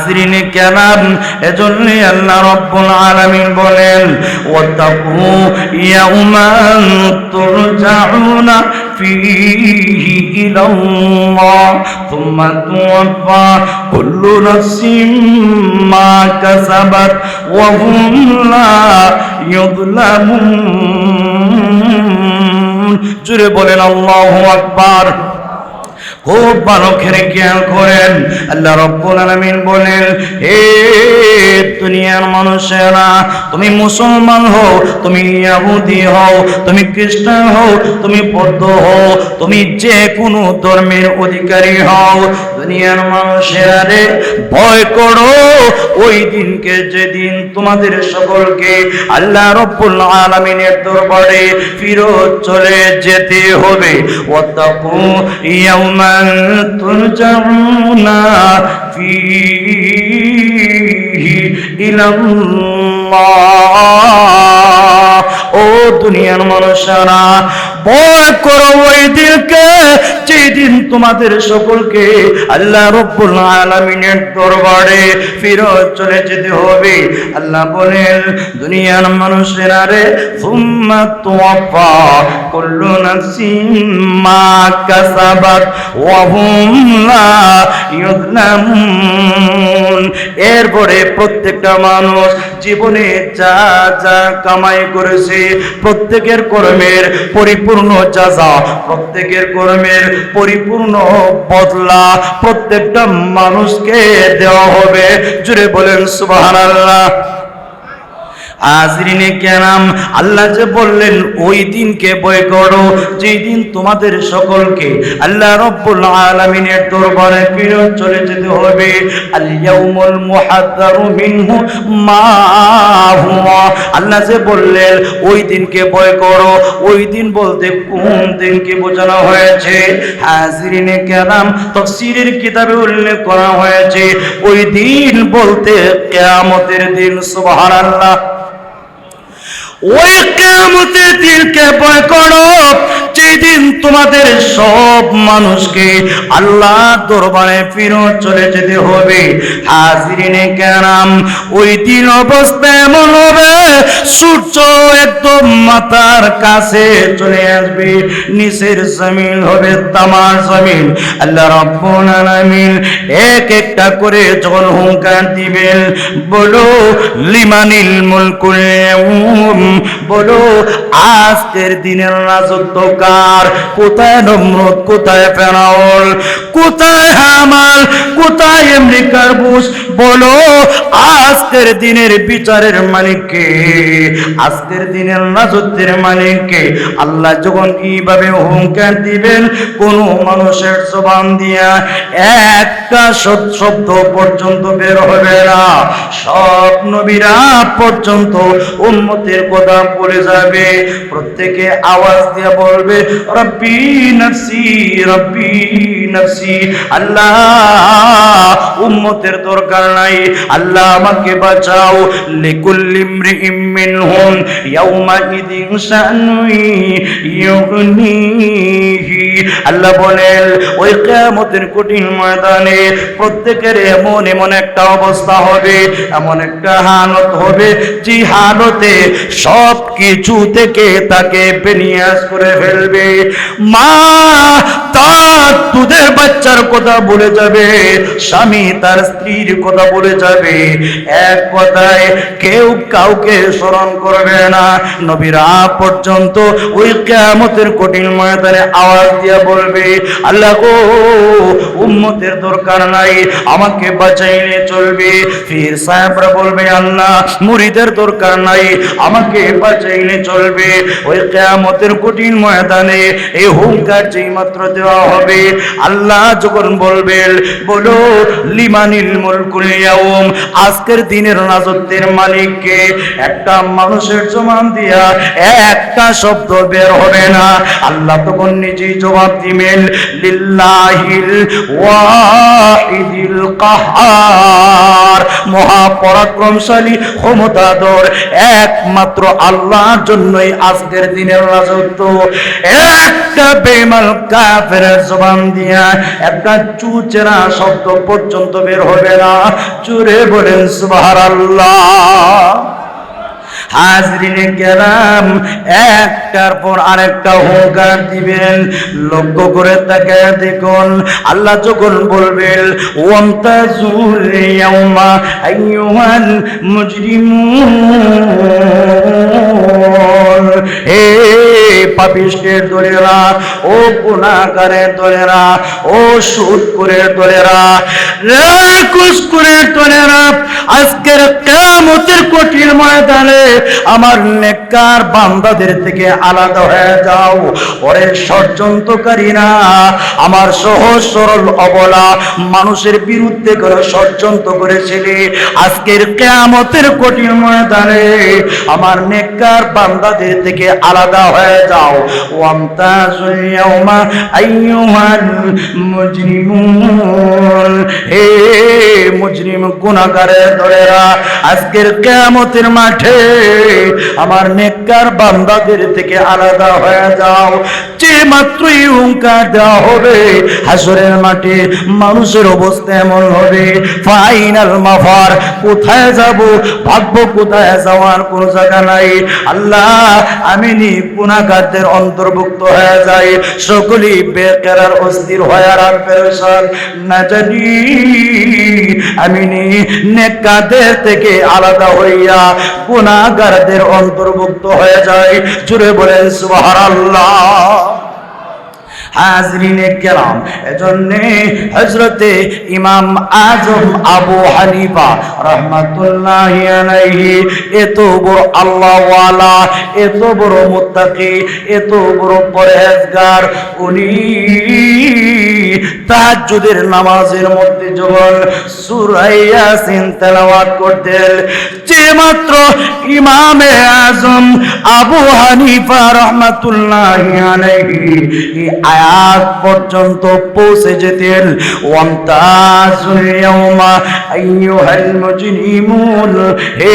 হাজরিনে কেরাম, এজন্যই আল্লাহ রাব্বুল আলামিন বলেন ওয়াতাকু ইয়াউমান তুরজাউনা ফীহি ইলাল্লাহ সুম্মা তুওয়াফা কুল্লু নাফসিম মা কাসাবাত ওয়া হুম লা ইউযলামুন। জোরে বলেন আল্লাহু আকবার। খুব ভালো করে খেয়াল করেন, আল্লাহ রাব্বুল আলামিন বলেন, হে দুনিয়ার মানুষেরা, তুমি মুসলমান হও, তুমি ইহুদি হও, তুমি খ্রিস্টান হও, তুমি বৌদ্ধ হও, তুমি যে কোনো ধর্মের অধিকারী হও, দুনিয়ার মানুষেরা রে, ভয় করো ওই দিনকে যেদিন তোমাদের সকলকে আল্লাহ রাব্বুল আলামিনের দরবারে ফিরত চলে যেতে হবে। ওয়াতাকু ইয়াউমান তুরজাউনা ফীহি ইলাল্লাহ। ও দুনিয়ার মানুষেরা, ভয় করো ওই দিনকে যেদিন তোমাদের সকলকে আল্লাহ রাব্বুল আলামিনের দরবারে ফিরত চলে যেতে হবে। আল্লাহ বলেন, দুনিয়ার মানুষেরা রে, সুম্মা তুওয়াফা কুল্লু নাফসিম মা কাসাবাত ওয়া হুম লা ইউযলামুন। এরপরে প্রত্যেকটা মানুষ জীবনে যা যা কামাই করেছে প্রত্যেকের কর্মের পরিপূর্ণ জাযা, প্রত্যেকের কর্মের পরিপূর্ণ বদলা প্রত্যেকটা মানুষকে দেওয়া হবে। জোরে বলেন সুবহানাল্লাহ। হাজরিনে কেরাম, আল্লাহ যে বললেন ওই দিনকে ভয় করো যেই দিন তোমাদের সকলকে আল্লাহ রাব্বুল আলামিনের দরবারে ফিরত চলে যেতে হবে। আল ইয়াউমুল মুহাদ্দারু মিনহু মা হুয়া, আল্লাহ যে বললেন ওই দিনকে ভয় করো, ওই দিন বলতে কোন দিনকে বোঝানো হয়েছে? হাজরিনে কেরাম, তাফসীরের কিতাবে উল্লেখ করা হয়েছে ওই দিন বলতে কিয়ামতের দিন। সুবহানাল্লাহ। ওই কিয়ামতের দিনকে ভয় করো যেদিন তোমাদের সব মানুষকে আল্লাহর দরবারে ফিরত চলে যেতে হবে। হাজরিনে কেরাম, ওই দিন অবস্থা এমন হবে সূর্য একদম মাথার কাছে চলে আসবে, নিচের জমিন হবে তামার জমিন। আল্লাহ রাব্বুল আলামিন এক একটা করে যখন হুঙ্কার দিবেন, বলো লিমানিল মুলকুল ইয়াউম, বলো আজকের দিনের রাজত্ব কার? কোথায় নমরুদ, কোথায় ফেরাউন, কোথায় হামান, কোথায় আমেরিকার বুশ? বলো আজকের দিনের বিচারের মালিক কে? আজকের দিনের রাজত্বের মালিক কে? আল্লাহ যখন এইভাবে হুঙ্কার দিবেন, কোন মানুষের জবান দিয়া একটা শব্দ পর্যন্ত বের হবে না। সব নবীরা পর্যন্ত উম্মতের কথা বলে যাবে, প্রত্যেকে আওয়াজ দিয়ে বলবে রব্বি নফসি রব্বি নফসি। আল্লাহ উম্মতের দরকার নাই, আল্লাহ আমাকে বাঁচাও। লিকুল্লি ইমরিইম মিনহুম ইয়াউমা ইযিন শানুন ইউগনিহি। আল্লাহ বলেন ওই কিয়ামতের কঠিন ময়দানে প্রত্যেকের এমন এমন একটা অবস্থা হবে, এমন একটা হালত হবে যে হালতে সব কিছু থেকে তাকে বেনিয়াজ করে ফেলবে। মা তার দুধের বাচ্চার কথা বলে যাবে, স্বামী তার স্ত্রীর কথা বলে যাবে, এক কথায় কেউ কাউকে স্মরণ করবে না। নবীরা পর্যন্ত ওই কিয়ামতের কঠিন ময়দানে আওয়াজ দিয়ে বলবে আল্লাহ গো, উম্মতের দরকার নাই, আমাকে বাঁচাইলে চলবে। ফির সাহেবরা বলবে আল্লাহ মুরিদের দরকার নাই, আমাকে বাঁচাইলে চলবে। ওই কিয়ামতের কঠিন ময়দানে এই হুঙ্কার যেই মাত্র দেওয়া হবে, আল্লাহ যখন বলবেন বলো লিমানিল মুলকুল ইয়াউম, আজকের দিনের রাজত্বের মালিককে, একটা মানুষের জবান দিয়া একটা শব্দ বের হবে না। আল্লাহ তখন নিজেই জবাব দিবেন লিল্লাহিল ওয়াহিদিল কাহ্হার, মহাপরাক্রমশালী, ক্ষমতাধর একমাত্র আল্লাহর জন্যই আজকের দিনের রাজত্ব। একটা বেঈমান কাফেরের জবান দিয়া একটা চুচেরা শব্দ পর্যন্ত বের হবে না। জোরে বলেন সুবহানাল্লাহ। হাজরিনে কেরাম, একটার পর আরেকটা হুঙ্কার দিবেন। লক্ষ্য করে তাকায় দেখুন, আল্লাহ যখন বলবেন ওয়ামতাজুল ইয়াউমা আইয়ুহাল মুজরিমুন, হে পাপিষ্টের দলেরা, ও গুনাহগারের দলেরা, ও সুদখোরের দলেরা, রে ঘুষখোরের দলেরা, আজকের কিয়ামতের কঠিন ময়দানে আমার নেককার বান্দাদের থেকে আলাদা হয়ে যাও। ওরে ষড়যন্ত্রকারীরা, আমার সহজ সরল অবলা মানুষের বিরুদ্ধে করে ষড়যন্ত্র করেছিলে, আজকের কিয়ামতের কঠিন ময়দানে আমার নেককার বান্দাদের থেকে আলাদা হয়ে যাও। ওয়ামতাজুল ইয়াউমা আইয়ুহাল মুজরিমুন, হে মুজরিম গুনাহগারের দলেরা, আজকের কিয়ামতের মাঠে আমার নেককার বান্দাদের থেকে আলাদা হয়ে যাও। যে মাত্রই হুঙ্কার দেওয়া হবে, হাসরের মাঠে মানুষের অবস্থা এমন হবে, ফাইনাল মাফার, কোথায় যাব, ভাববো কোথায় যাওয়ার কোনো জায়গা নাই। আল্লাহ আমি গুনাহগারদের অন্তর্ভুক্ত হয়ে যাই, সকলেই বেকার অস্থির হয়ে আর পেরেশান না জানি আমি নেককারদের থেকে আলাদা হইয়া গুনাহগারদের অন্তর্ভুক্ত হয়ে যায়। জোরে বলেন সুবহানাল্লাহ। হাজরিনে কেরাম, এজন্য হযরতে ইমাম আজম আবু হানিফা রাহমাতুল্লাহি আলাইহি এত বড় আল্লাহওয়ালা, এত বড় মুত্তাকি, এত বড় পরহেজগার, উনি তাহাজ্জুদের নামাজের মধ্যে যখন সূরা ইয়াসিন তেলাওয়াত করতেন, যে মাত্র ইমামে আজম আবু হানিফা রাহমাতুল্লাহি আলাইহি এই আয়াত পর্যন্ত পৌঁছে যেতেন, ওয়ামতাজুল ইয়াউমা আইয়ুহাল মুজরিমুন, হে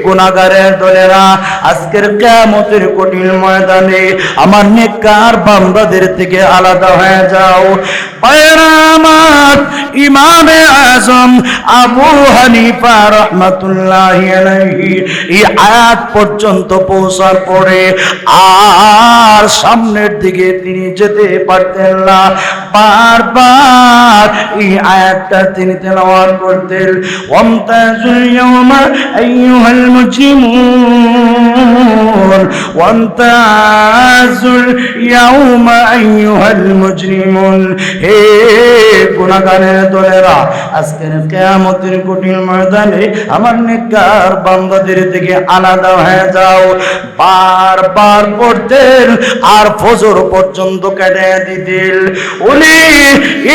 গুনাহগারের দলেরা, আজকের কিয়ামতের কঠিন ময়দানে আমার নেককার বান্দাদের থেকে আলাদা হয়ে যাও। ভাইরা আমার, ইমামে আজম আবু হানিফা রাহমাতুল্লাহি আলাইহি এই আয়াত পর্যন্ত পৌঁছার পরে আর সামনের দিকে তিনি যেতে পারতেন না। বারবার এই আয়াতটা তিনি তেলাওয়াত করতেন, ওয়ামতাজুল ইয়াউমা আইয়ুহাল মুজরিমুন, ওয়ামতাজুল ইয়াউমা আইয়ুহাল মুজরিমুন, হে গুনাহগারের দলেরা, আজকের কিয়ামতের কঠিন ময়দানে আমার নেককার বান্দাদের থেকে আলাদা হয়ে যাও। বারবার পড়তেন আর ফজর পর্যন্ত কেটে দিতেন। উনি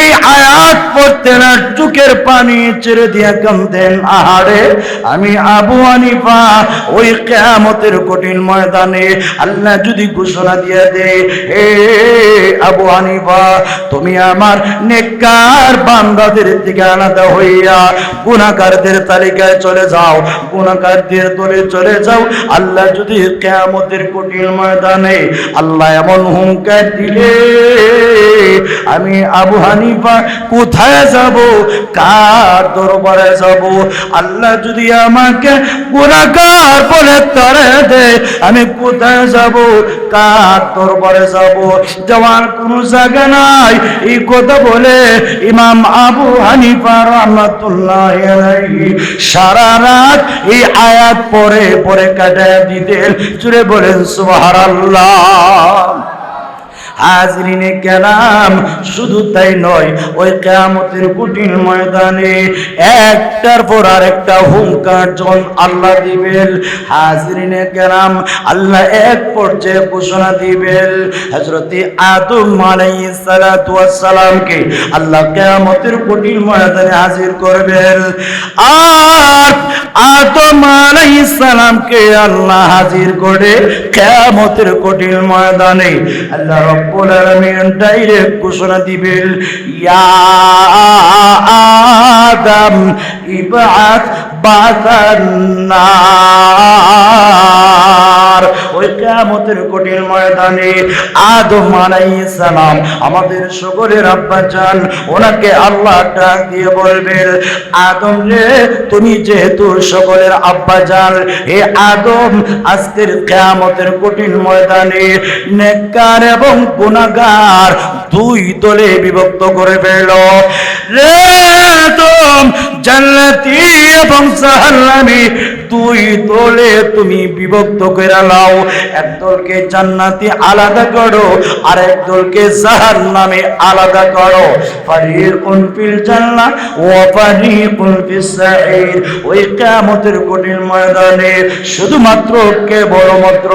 এই আয়াত পড়তেন আর চোখের পানি ছেড়ে দিয়ে কাঁদতেন, আহারে আমি আবু হানিফা ওই কিয়ামতের কঠিন ময়দানে আল্লাহ যদি ঘোষণা দিয়ে দেয়, হে আবু হানিফা তুমি আমার নেককার বান্দাদের থেকে আলাদা হইয়া গুনাহগারদের তালিকায় চলে যাও, গুনাহগারদের দলে চলে যাও। আল্লাহ যদি কিয়ামতের কঠিন ময়দানে আল্লাহ এমন হুঙ্কার দিলে, আমি আবু হানিফা কোথায় যাব, কার দরবারে যাব? আল্লাহ যদি আমাকে গুনাহগার বলে তাড়ে দেয়, আমি কোথায় যাব, কার দরবারে যাব? যাওয়ার কোনো জায়গা নাই। এই কথা বলে ইমাম আবু হানিফা রাহমাতুল্লাহি আলাইহি সারা রাত এই আয়াত পড়ে পড়ে কাটায় দিতেন। জোরে বলেন সুবহানাল্লাহ। হাজরিনে কেরাম, শুধু তাই নয়, ওই কিয়ামতের কঠিন ময়দানে একটার পর আরেকটা হুঙ্কার যখন আল্লাহ দিবেন, হাজরিনে কেরাম, আল্লাহ এক পর্যায়ে ঘোষণা দিবেন, হযরতে আদম আলাইহিস সালাতু ওয়াস সালামকে আল্লাহ কিয়ামতের কঠিন ময়দানে হাজির করবেন। আর আদম আলাইহিস সালামকে আল্লাহ হাজির করে কিয়ামতের কঠিন ময়দানে আল্লাহ রব্বুল আলামিন ডাইরেক্ট ঘোষণা দিবেন, ইয়া আদম ইবআত বাতান্নার। ওই কিয়ামতের কঠিন ময়দানে আদম আলাইহিস সালাম আমাদের সকলের আব্বা জান, ওনাকে আল্লাহ ডাক দিয়ে বলবেন, আদম রে তুমি যেহেতু সকলের আব্বা জান, হে আদম আজকের কিয়ামতের কঠিন ময়দানে নেককার এবং গুনাহগার দুই দলে বিভক্ত করে ফেল রে আদম, জান্নাতি এবং জাহান্নামী দুই দলে তুমি বিভক্ত করে নাও। এক দলকে জান্নাতি আলাদা করো আর এক দলকে জাহান্নামে আলাদা করো। ফারিকুন ফিল জান্নাহ ওয়া ফারিকুন ফিস সাঈর। ওই কিয়ামতের কঠিন ময়দানে শুধুমাত্র কেবলমাত্র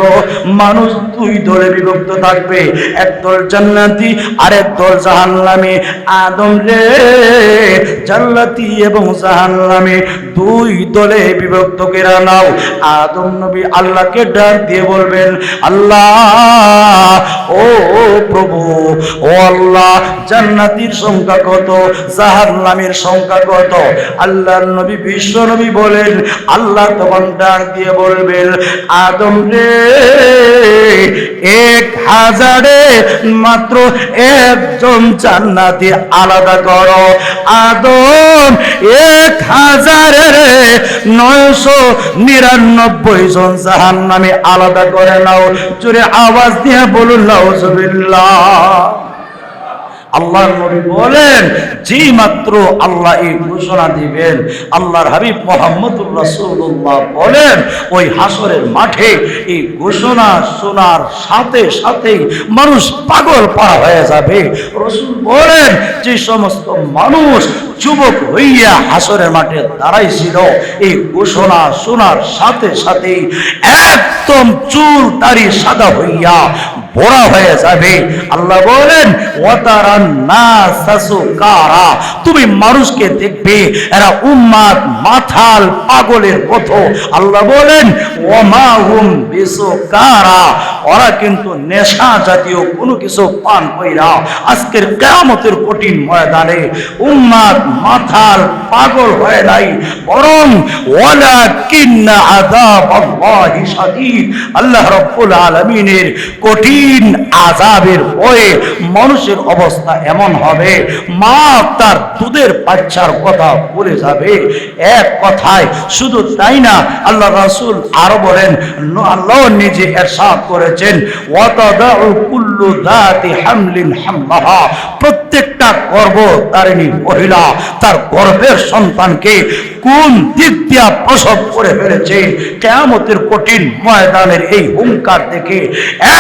মানুষ দুই দলে বিভক্ত থাকবে, এক দল জান্নাতি আর এক দল জাহান্নামী। আদম রে জান্নাতি এবং জাহান্নামী দুই দলে বিভক্ত করে নাও। আদম নবী আল্লাহকে ডাক দিয়ে বলবেন, আল্লাহ ও প্রভু, ও আল্লাহ জান্নাতীর সংখ্যা কত, জাহান্নামীর সংখ্যা কত? আল্লাহর নবী বিশ্ব নবী বলেন, আল্লাহ তখন ডাক দিয়ে বলবেন, আদম রে 1000-এ মাত্র একজন জান্নাতি আলাদা করো। আদম 1000-999 জন জাহান্নামী আলাদা করে নাও। জোরে আওয়াজ দিয়ে বলুন নাউজুবিল্লাহ। আল্লাহর নবী বলেন, যেই মাত্র আল্লাহ এই ঘোষণা দিবেন, আল্লাহর হাবিব মুহাম্মদুর রাসূলুল্লাহ বলেন, ওই হাসরের মাঠে এই ঘোষণা শোনার সাথে সাথেই মানুষ পাগল পাড়া হয়ে যাবে। রাসূল বলেন, যে সমস্ত মানুষ যুবক হইয়া হাসরের মাঠে দাঁড়াইছিল, এই ঘোষণা শোনার সাথে সাথেই একদম চুল দাড়ি সাদা হইয়া বড়া হয়ে যাবে। আল্লাহ বলেন, ওয়াতারান নাসা সুকারা, তুমি মানুষকে দেখবে এরা উম্মাদ মাথাল পাগলের মতো। আল্লাহ বলেন, ওয়ামা হুম বিসুকারা, ওরা কিন্তু নেশা জাতীয় কোনো কিছু পান কইরা আজকের কিয়ামতের কঠিন ময়দানে উম্মাদ মাথাল পাগল হয়ে নাই, বরং ওয়ালাকিন্না আযাবাল্লাহি শাদীদ। আল্লাহ রাব্বুল আলামিনের কঠিন আযাবের ভয়ে মানুষের অবস্থা এমন হবে, মা তার দুধের বাচ্চার কথা ভুলে যাবে। এক কথায় শুধু তাই না, আল্লাহ রাসূল আরো বলেন, আল্লাহ নিজে ইরশাদ করেছেন, ওয়াতাদাউ কুল্লু যাতি হামলিন হামলাহা, প্রত্যেকটা গর্ভধারিণী মহিলা তার গর্ভের সন্তানকে কোন দিক দিয়া প্রসব করে ফেলেছে। কিয়ামতের কঠিন ময়দানের এই হুঙ্কার দেখে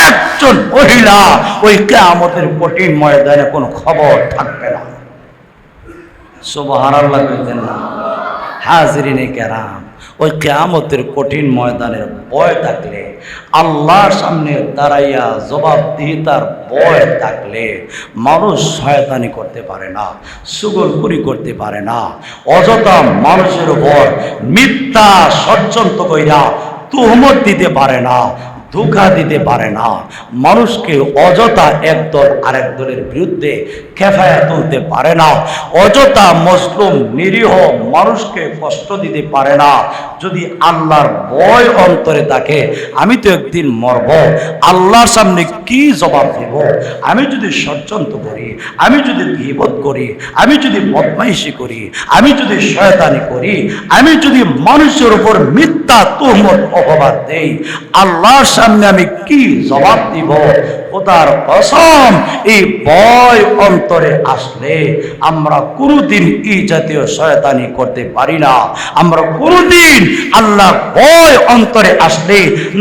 একজন মহিলা ওই কিয়ামতের কঠিন ময়দানে কোনো খবর থাকবে না। সুবহানাল্লাহ কইতেন না? হাজিরিনে কেরাম, ওই কিয়ামতের কঠিন ময়দানের ভয় থাকলে, আল্লাহর সামনে দাঁড়াইয়া জবাবদিহিতার ভয় থাকলে মানুষ শয়তানি করতে পারে না, সুগলখুরি করতে পারে না, অযথা মানুষের উপর মিথ্যা ষড়যন্ত্র কইরা তুহমত দিতে পারে না, ধোঁকা দিতে পারে না, মানুষকে অযথা একদল আরেক দলের বিরুদ্ধে খেফায়া তুলতে পারে না, অযথা মজলুম নিরীহ মানুষকে কষ্ট দিতে পারে না। যদি আল্লাহর ভয় অন্তরে থাকে, আমি তো একদিন মরব, আল্লাহর সামনে কি জবাব দেব? আমি যদি ষড়যন্ত্র করি, আমি যদি গীবত করি, আমি যদি বদমাইশি করি, আমি যদি শয়তানি করি, আমি যদি মানুষের উপর মিথ্যা তুহমত অপবাদ দেই, আল্লাহর সামনে আমি কি জবাব দিব? খোদার কসম, এই ভয় অন্তরে আসলে আমরা কোনোদিন এই জাতীয় শয়তানি করতে পারি না। আমরা কোনোদিন আল্লাহ ভয় অন্তরে আসলে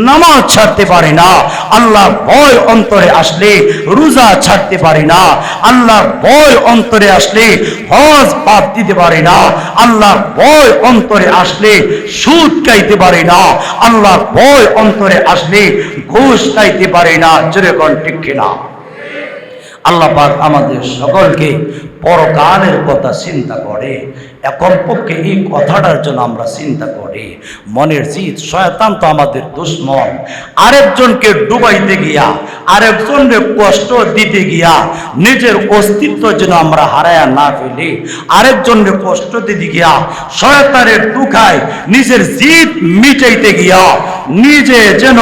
নামাজ ছাড়তে পারি না, আল্লাহ ভয় অন্তরে আসলে রোজা ছাড়তে পারি না, আল্লাহ ভয় অন্তরে আসলে হজ বাদ দিতে পারি না, আল্লাহ ভয় অন্তরে আসলে সুদ খাইতে পারি না, আল্লাহ ভয় অন্তরে আসলে ঘুষ খাইতে পারি না। যেরকম ঠিক কিনা? আল্লাহ পাক আমাদের সকলকে পরকালের কথা চিন্তা করে কমপক্ষে এই কথাটার জন্য আমরা চিন্তা করি। মনের জিদ, শয়তান তো আমাদের দুশমন। আরেকজনকে ডুবাইতে গিয়া, আরেকজনকে কষ্ট দিতে গিয়া নিজের অস্তিত্ব যেন আমরা হারায়া না ফেলি, আরেকজনকে কষ্ট দিতে গিয়া শয়তানের দুখায় নিজের জিদ মিটাইতে গিয়া নিজে যেন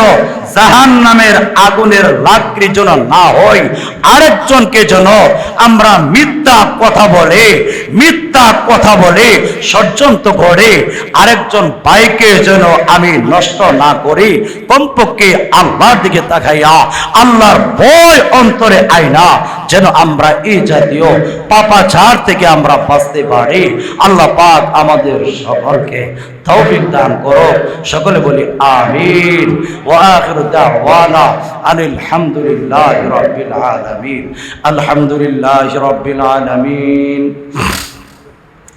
জাহান্নামের আগুনের লাকড়ি যেন না হয়, আরেকজনকে যেন আমরা মিথ্যা কথা বলে ষড়যন্ত্র করে আরেকজন ভাইকে যেন আমি নষ্ট না করি। কমপক্ষে আল্লাহর দিকে তাকাইয়া আল্লাহর ভয় অন্তরে আইনা যেন আমরা এই জাতীয় পাপাচার থেকে আমরা বাঁচতে পারি। আল্লাহ পাক আমাদের সকলকে তৌফিক দান করো। সকলে বলি আমিন। ওয়া আখিরু দাওয়ানা আনিল হামদুলিল্লাহি রাব্বিল আলামিন। আলহামদুলিল্লাহি রাব্বিল আলামিন।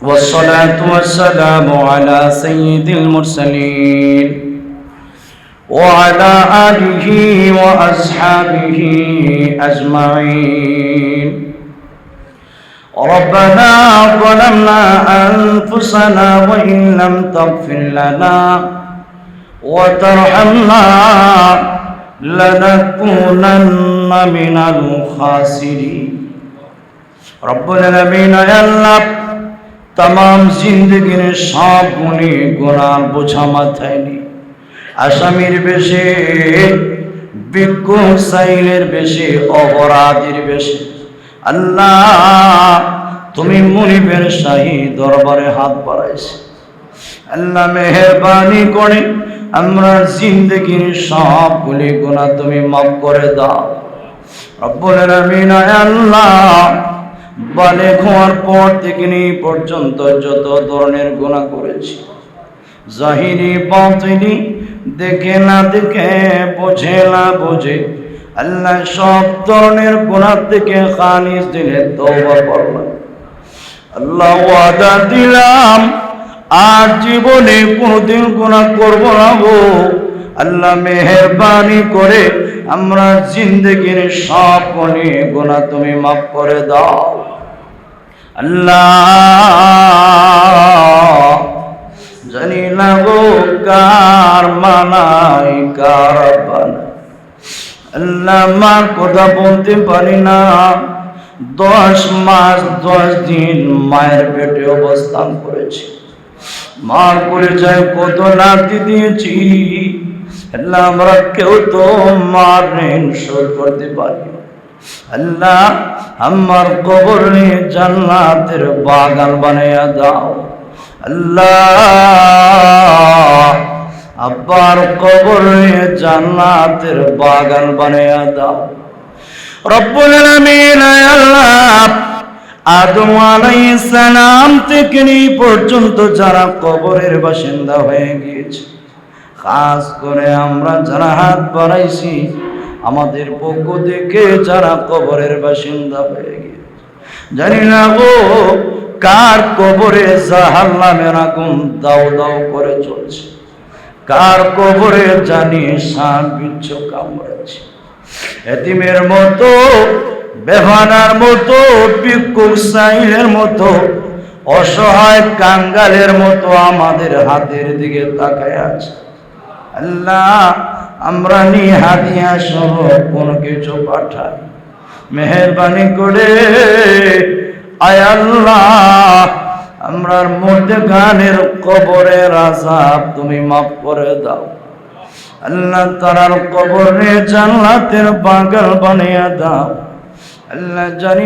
والصلاة والسلام على سيد المرسلين وعلى آله وأصحابه أجمعين. ربنا ظلمنا أنفسنا وإن لم تغفر لنا وترحمنا لنكونن من الخاسرين. رب العالمين يا الله तमाम जिंदगीर सब गुणी गुनार बोझा माथाय नी आसामीर बेशे बिक्कुसाइलेर बेशे अपराधीर बेशे अल्लाह तुमी मुनिबेर शाही दरबारे हाथ बाड़ाइछो। अल्लाह मेहरबानी करे आमरा जिंदगीर सब गुली गुनाह तुमी माफ करे दाओ। रब्बुल आलामीन अल्लाह बालिग होवार पर থেকে এই পর্যন্ত যত ধরনের গুনাহ করেছি, জাহিরি বাতিনি, দেখে না দেখে, বুঝে না বুঝে, আল্লাহ সব ধরনের গুনাহ থেকে খালিস দিলে তওবা করলাম। আল্লাহ ওয়াদা দিলাম আর জীবনে কোনোদিন গুনাহ করব না গো। আল্লাহ মেহেরবানি করে আমরা জিন্দেগির সব গুনাহ তুমি মাফ করে দাও। আল্লাহ জানি না গো কার মানাই কার বানাই, আল্লাহ মার কথা বলতে পারি না। 10 মাস 10 দিন মায়ের পেটে অবস্থান করেছি, মার পরিচয় কত নাতি দিয়েছি। আল্লাহ আমরা কেউ তো মার ঋণ শোধ করতে পারি। আল্লাহ আমার কবরে জান্নাতের বাগান বানাইয়া দাও। আল্লাহ আব্বার কবরে জান্নাতের বাগান বানাইয়া দাও। রব্বুল আলামিন আল্লাহ আদম আলাইহিস সালাম থেকে এই পর্যন্ত যারা কবরের বাসিন্দা হয়ে গিয়েছে, খাস করে আমরা যারা হাত বাড়াইছি, আমাদের পক্ষ থেকে যারা কবরের বাসিন্দা হয়ে গিয়েছে, জানি না গো কার কবরে জাহান্নামের আগুন দাও দাও করে চলছে, কার কবরে জানি সাপ বিচ্ছু কামড়াচ্ছে। এতিমের মতো, বেহানার মতো, ভিক্ষুকসাইলের মতো, অসহায় কাঙ্গালের মতো আমাদের হাতের দিকে তাকায় আছে। আল্লাহ আমরা নিহাদিয়া সহ কোনো কিছু পাঠাই, মেহেরবানি করে আয় আল্লাহ আমরার মধ্যে গানের কবরের আযাব তুমি মাফ করে দাও। আল্লাহ তারার কবরে জান্নাতের বাগান বানিয়ে দাও। আল্লাহ জানি